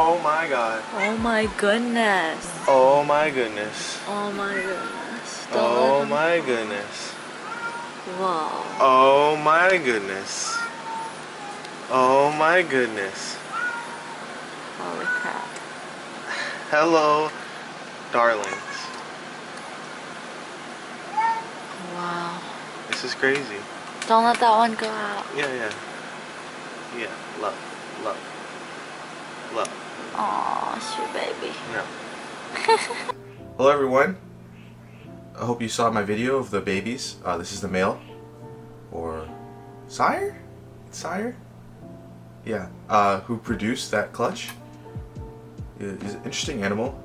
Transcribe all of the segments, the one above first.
Oh my god. Oh my goodness. Oh my goodness. Oh my goodness. Oh my goodness. Wow. Oh my goodness. Oh my goodness. Holy crap. Hello, darlings. Wow. This is crazy. Don't let that one go out. Yeah. Love. Aw, sweet baby. No. Hello everyone. I hope you saw my video of the babies. This is the male. Or sire? Sire? Yeah. Who produced that clutch. He's an interesting animal.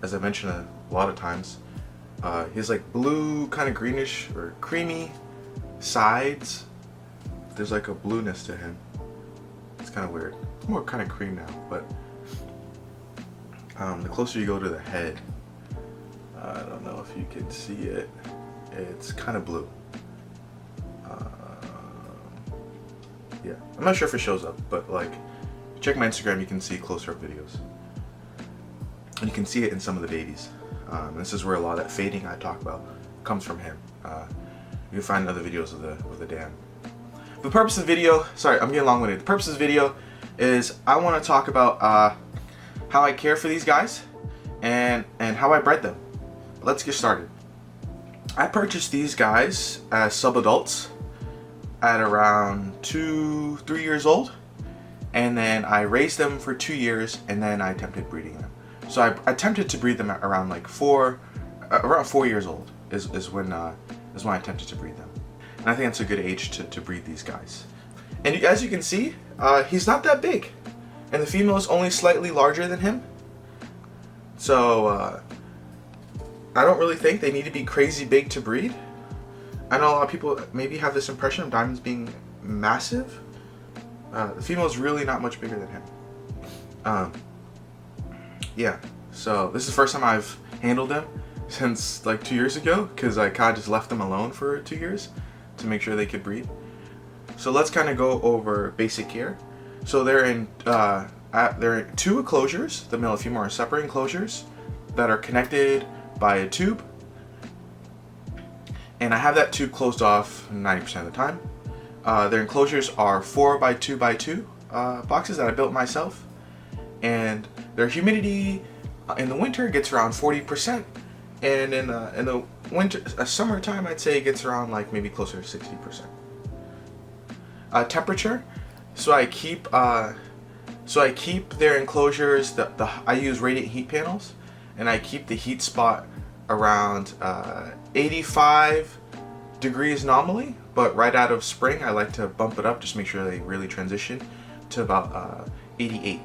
As I mentioned a lot of times. He's like blue, kind of greenish or creamy sides. There's like a blueness to him. It's kind of weird. It's more kind of cream now, but the closer you go to the head, I don't know if you can see it. It's kind of blue. Yeah, I'm not sure if it shows up, but like, check my Instagram, you can see closer up videos. And you can see it in some of the babies. This is where a lot of that fading I talk about comes from him. You can find other videos of the dam. The purpose of the video, sorry, I'm getting long-winded. The purpose of this video is I want to talk about how I care for these guys and how I bred them. Let's get started. I purchased these guys as sub-adults at around 2-3 years old, and then I raised them for 2 years, and then I attempted breeding them. So I attempted to breed them at around like around 4 years old is when I attempted to breed them. And I think that's a good age to breed these guys. And as you can see, he's not that big, and the female is only slightly larger than him. So I don't really think they need to be crazy big to breed. I know a lot of people maybe have this impression of diamonds being massive. The female is really not much bigger than him. Yeah, so this is the first time I've handled them since like 2 years ago, because I kind of just left them alone for 2 years to make sure they could breed. So let's kind of go over basic care. So they're in two enclosures. The male and female are separate enclosures that are connected by a tube, and I have that tube closed off 90% of the time. Their enclosures are 4x2x2 boxes that I built myself, and their humidity in the winter gets around 40%, and in the winter, summertime, I'd say it gets around like maybe closer to 60%. Temperature, so I keep their enclosures. I use radiant heat panels, and I keep the heat spot around 85 degrees nominally, but right out of spring I like to bump it up, just make sure they really transition to about 88.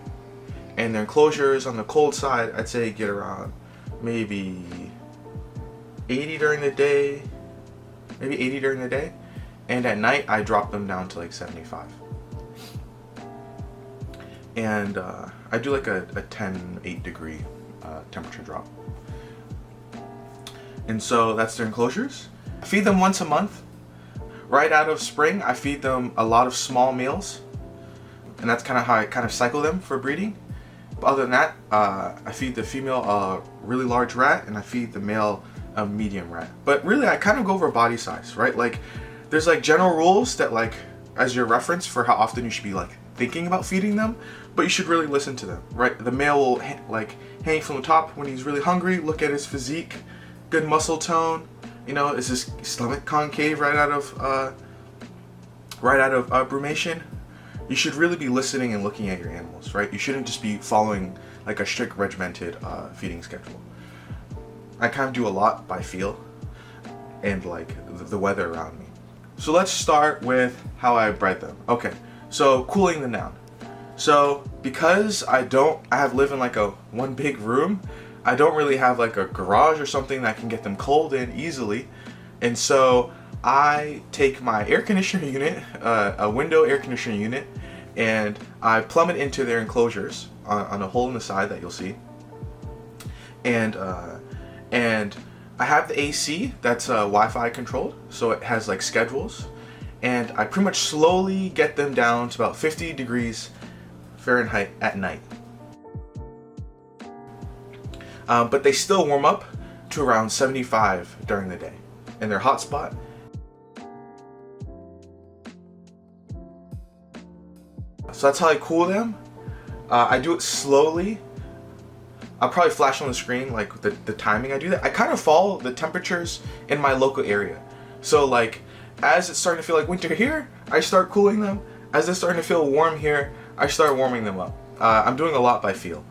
And their enclosures on the cold side, I'd say get around maybe 80 during the day, and at night I drop them down to like 75. And I do like a 10-8 degree temperature drop. And so that's their enclosures. I feed them once a month. Right out of spring, I feed them a lot of small meals, and that's kind of how I kind of cycle them for breeding. But other than that, I feed the female a really large rat, and I feed the male a medium rat. But really, I kind of go over body size, right? Like, there's like general rules that like as your reference for how often you should be like thinking about feeding them, but you should really listen to them, right? The male will like hang from the top when he's really hungry. Look at his physique, good muscle tone. You know, is his stomach concave right out of brumation? You should really be listening and looking at your animals, right? You shouldn't just be following like a strict regimented feeding schedule. I kind of do a lot by feel and like the weather around me. So let's start with how I bred them. Okay, so cooling them down. So because I live in like one big room, I don't really have like a garage or something that can get them cold in easily. And so I take my air conditioner unit, a window air conditioner unit, and I plumb it into their enclosures on a hole in the side that you'll see. And I have the AC that's Wi-Fi controlled, so it has like schedules, and I pretty much slowly get them down to about 50 degrees Fahrenheit at night. but they still warm up to around 75 during the day in their hot spot. So that's how I cool them. I do it slowly. I'll probably flash on the screen like the timing I do that. I kind of follow the temperatures in my local area. So like as it's starting to feel like winter here, I start cooling them. As it's starting to feel warm here, I start warming them up. I'm doing a lot by feel,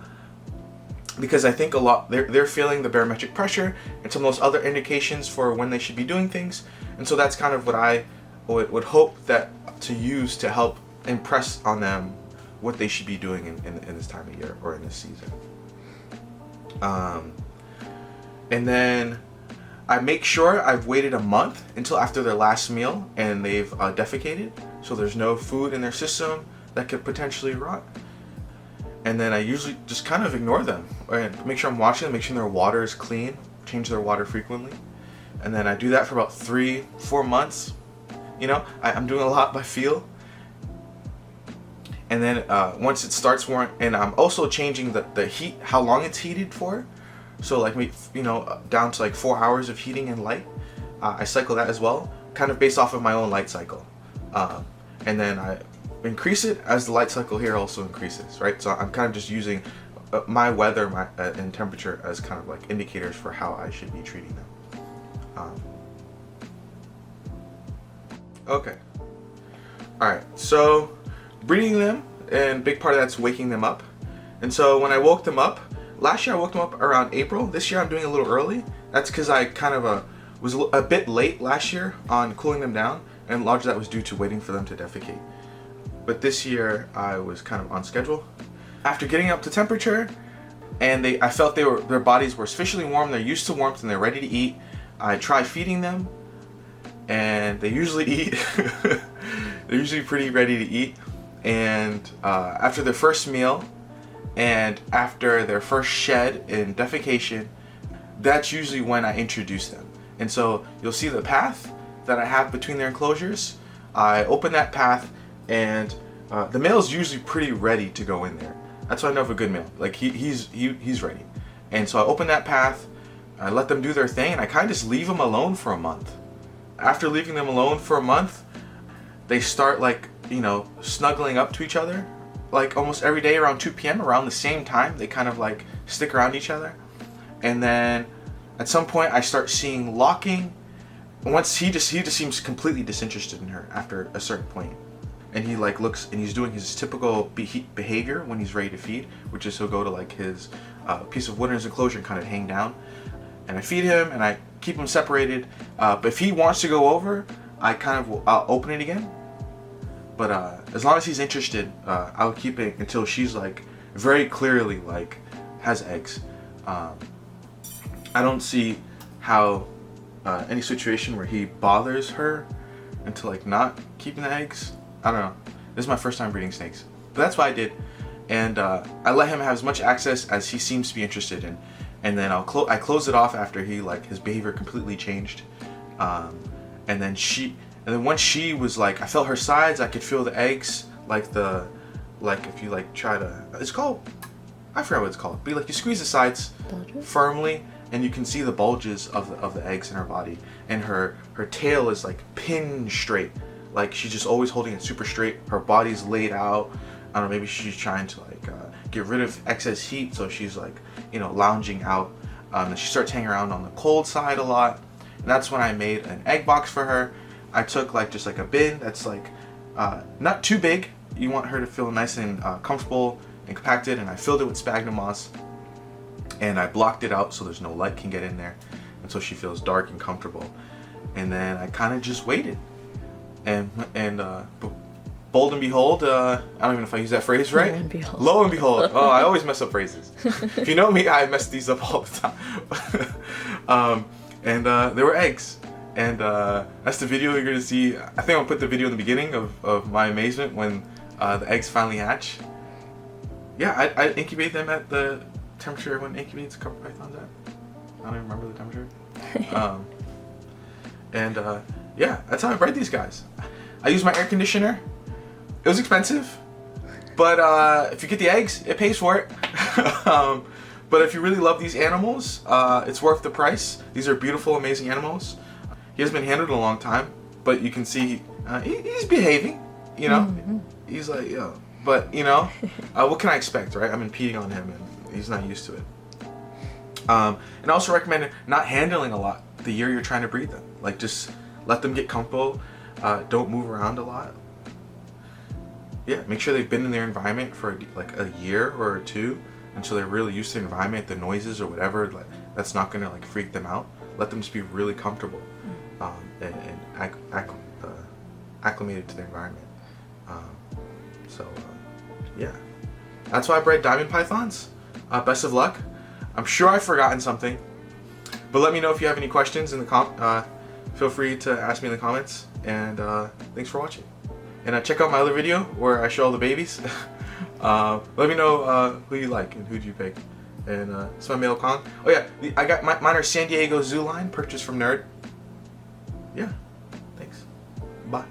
because I think a lot they're feeling the barometric pressure and some of those other indications for when they should be doing things. And so that's kind of what I would hope that to use to help impress on them what they should be doing in this time of year or in this season. And then I make sure I've waited a month until after their last meal and they've defecated, so there's no food in their system that could potentially rot. And then I usually just kind of ignore them and make sure I'm watching them, make sure their water is clean, change their water frequently. And then I do that for about 3-4 months. You know, I'm doing a lot by feel. And then once it starts warming, and I'm also changing the heat, how long it's heated for. So like, you know, down to like 4 hours of heating and light. I cycle that as well, kind of based off of my own light cycle. And then I increase it as the light cycle here also increases, right? So I'm kind of just using my weather and temperature as kind of like indicators for how I should be treating them. Okay. All right, so breeding them, and big part of that's waking them up. And so when I woke them up, last year I woke them up around April. This year I'm doing a little early. That's because I kind of was a bit late last year on cooling them down, and largely that was due to waiting for them to defecate. But this year I was kind of on schedule. After getting up to temperature, and I felt their bodies were sufficiently warm, they're used to warmth, and they're ready to eat. I try feeding them, and they usually eat. They're usually pretty ready to eat. And after their first meal and after their first shed in defecation, that's usually when I introduce them. And so you'll see the path that I have between their enclosures. I open that path, and the male's usually pretty ready to go in there. That's why I know of a good male. Like he's ready. And so I open that path, I let them do their thing, and I kind of just leave them alone for a month. After leaving them alone for a month, they start like, you know, snuggling up to each other, like almost every day around 2 p.m. around the same time. They kind of like stick around each other. And then at some point I start seeing locking. Once he just seems completely disinterested in her after a certain point. And he like looks, and he's doing his typical behavior when he's ready to feed, which is he'll go to like his piece of wood in his enclosure and kind of hang down. And I feed him and I keep him separated. But if he wants to go over, I'll open it again. But as long as he's interested, I'll keep it until she's like very clearly like has eggs. I don't see how any situation where he bothers her into like not keeping the eggs. I don't know. This is my first time breeding snakes, but that's what I did. And I let him have as much access as he seems to be interested in. And then I close it off after he like his behavior completely changed. And then once she was like, I felt her sides, I could feel the eggs, like if you like try to, it's called, I forgot what it's called, but like you squeeze the sides firmly, and you can see the bulges of the eggs in her body, and her tail is like pinned straight, like she's just always holding it super straight. Her body's laid out. I don't know, maybe she's trying to like get rid of excess heat, so she's like, you know, lounging out. And she starts hanging around on the cold side a lot, and that's when I made an egg box for her. I took like just like a bin that's like not too big. You want her to feel nice and comfortable and compacted, and I filled it with sphagnum moss, and I blocked it out so there's no light can get in there, and so she feels dark and comfortable. And then I kind of just waited, and bold and behold, I don't even know if I use that phrase right. Lo and behold. Lo and behold. Oh, I always mess up phrases. If you know me, I mess these up all the time. And there were eggs. And that's the video you're gonna see. I think I'll put the video in the beginning of my amazement when the eggs finally hatch. Yeah, I incubate them at the temperature everyone incubates cover pythons at. I don't even remember the temperature. Yeah, that's how I bred these guys. I use my air conditioner. It was expensive, but if you get the eggs, it pays for it. But if you really love these animals, it's worth the price. These are beautiful, amazing animals. He hasn't been handled in a long time, but you can see he's behaving, you know? He's like, yo. But, you know, what can I expect, right? I'm impeding on him, and he's not used to it. And I also recommend not handling a lot the year you're trying to breed them. Like, just let them get comfortable. Don't move around a lot. Yeah, make sure they've been in their environment for like a year or two, until they're really used to the environment, the noises or whatever. Like, that's not gonna like freak them out. Let them just be really comfortable and acclimated to the environment. Yeah, that's why I bred diamond pythons. Best of luck. I'm sure I've forgotten something, but let me know if you have any questions in the feel free to ask me in the comments. And thanks for watching. And check out my other video where I show all the babies. Let me know who you like and who'd you pick. And it's my male con. Oh yeah, I got mine are San Diego Zoo line, purchased from Nerd. Yeah, thanks. Bye.